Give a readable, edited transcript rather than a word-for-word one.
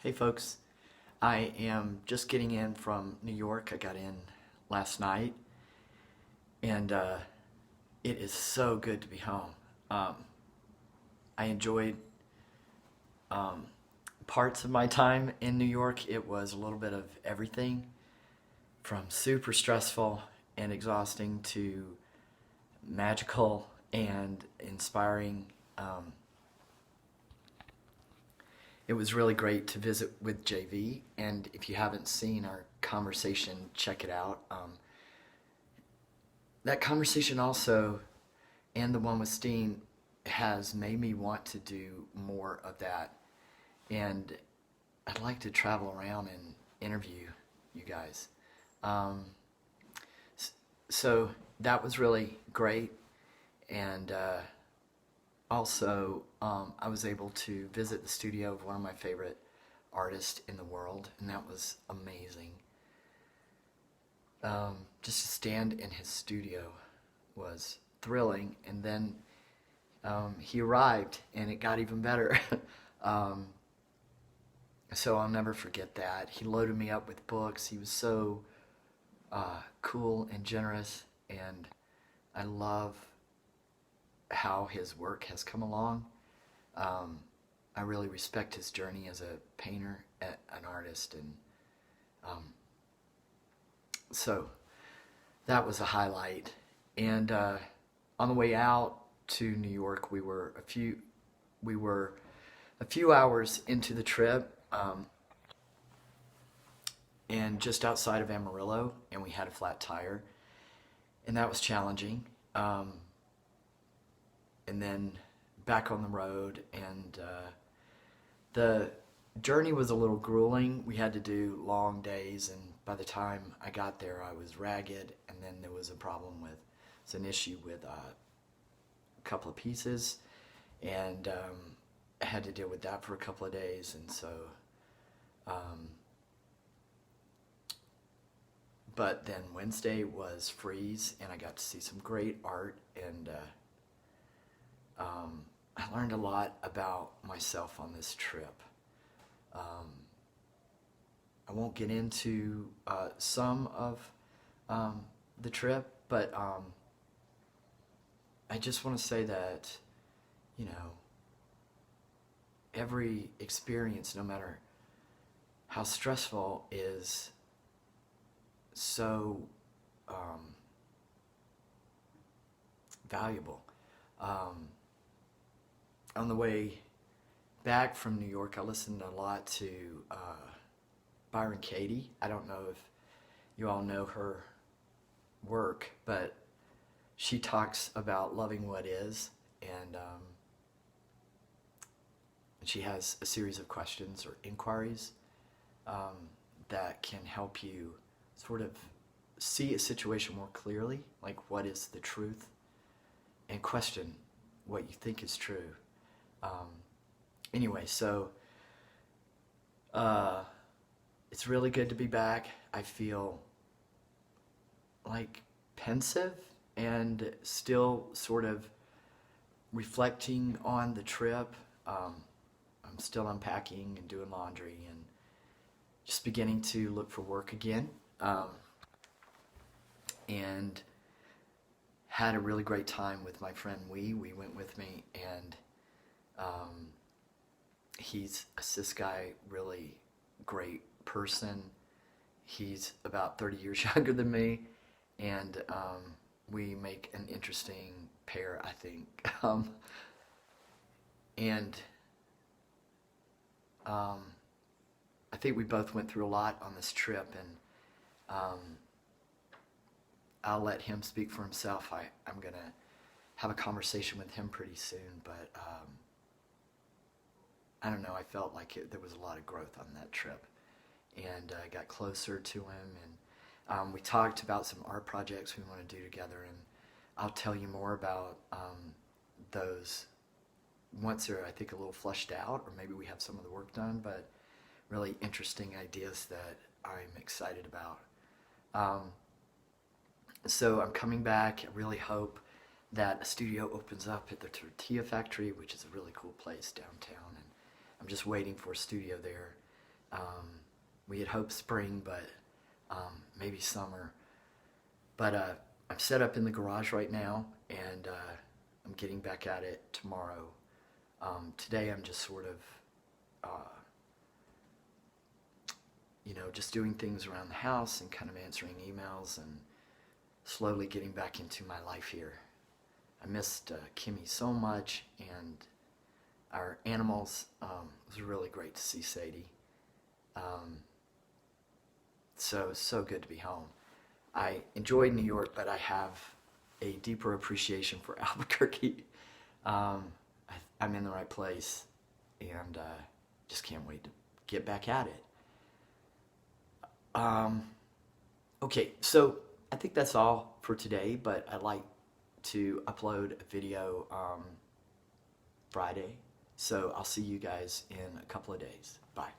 Hey folks, I am just getting in from New York. I got in last night and it is so good to be home. Um, I enjoyed um, parts of my time in New York. It was a little bit of everything from super stressful and exhausting to magical and inspiring. Um, It was really great to visit with JV, and if you haven't seen our conversation, check it out. That conversation also, and the one with Steen, has made me want to do more of that. And I'd like to travel around and interview you guys. Um, so that was really great, and also, I was able to visit the studio of one of my favorite artists in the world, and that was amazing. Just to stand in his studio was thrilling, and then he arrived, and it got even better. um, so I'll never forget that. He loaded me up with books. He was so cool and generous, and I love how his work has come along. Um, I really respect his journey as a painter, an artist, and um, so that was a highlight. And on the way out to New York, we were a few hours into the trip, and just outside of Amarillo, and we had a flat tire, and that was challenging. And then back on the road, and the journey was a little grueling. We had to do long days, and by the time I got there, I was ragged, and then there was a problem with, it's an issue with a couple of pieces, and I had to deal with that for a couple of days, and so, but then Wednesday was Freeze, and I got to see some great art, and I learned a lot about myself on this trip. I won't get into some of the trip, but I just want to say that, you know, every experience, no matter how stressful, is so valuable. On the way back from New York, I listened a lot to Byron Katie. I don't know if you all know her work, but she talks about loving what is, and she has a series of questions or inquiries that can help you sort of see a situation more clearly, like what is the truth, and question what you think is true. Anyway, so it's really good to be back. I feel like pensive and still sort of reflecting on the trip. I'm still unpacking and doing laundry and just beginning to look for work again. And had a really great time with my friend Wee went with me, and he's a cis guy, really great person. He's about 30 years younger than me, and we make an interesting pair, I think. And I think we both went through a lot on this trip, and I'll let him speak for himself. I'm going to have a conversation with him pretty soon, but I don't know, I felt like there was a lot of growth on that trip, and I got closer to him, and we talked about some art projects we want to do together, and I'll tell you more about those once they're, I think, a little fleshed out, or maybe we have some of the work done, but really interesting ideas that I'm excited about. So I'm coming back. I really hope that a studio opens up at the Tortilla Factory, which is a really cool place downtown, and I'm just waiting for a studio there We had hoped spring, but maybe summer. But I'm set up in the garage right now, and I'm getting back at it tomorrow. Today I'm just sort of, just doing things around the house and kind of answering emails and slowly getting back into my life here. I missed Kimmy so much, and our animals. It was really great to see Sadie. So good to be home. I enjoyed New York, but I have a deeper appreciation for Albuquerque. I'm in the right place, and just can't wait to get back at it. Okay, so I think that's all for today, but I'd like to upload a video Friday. So I'll see you guys in a couple of days. Bye.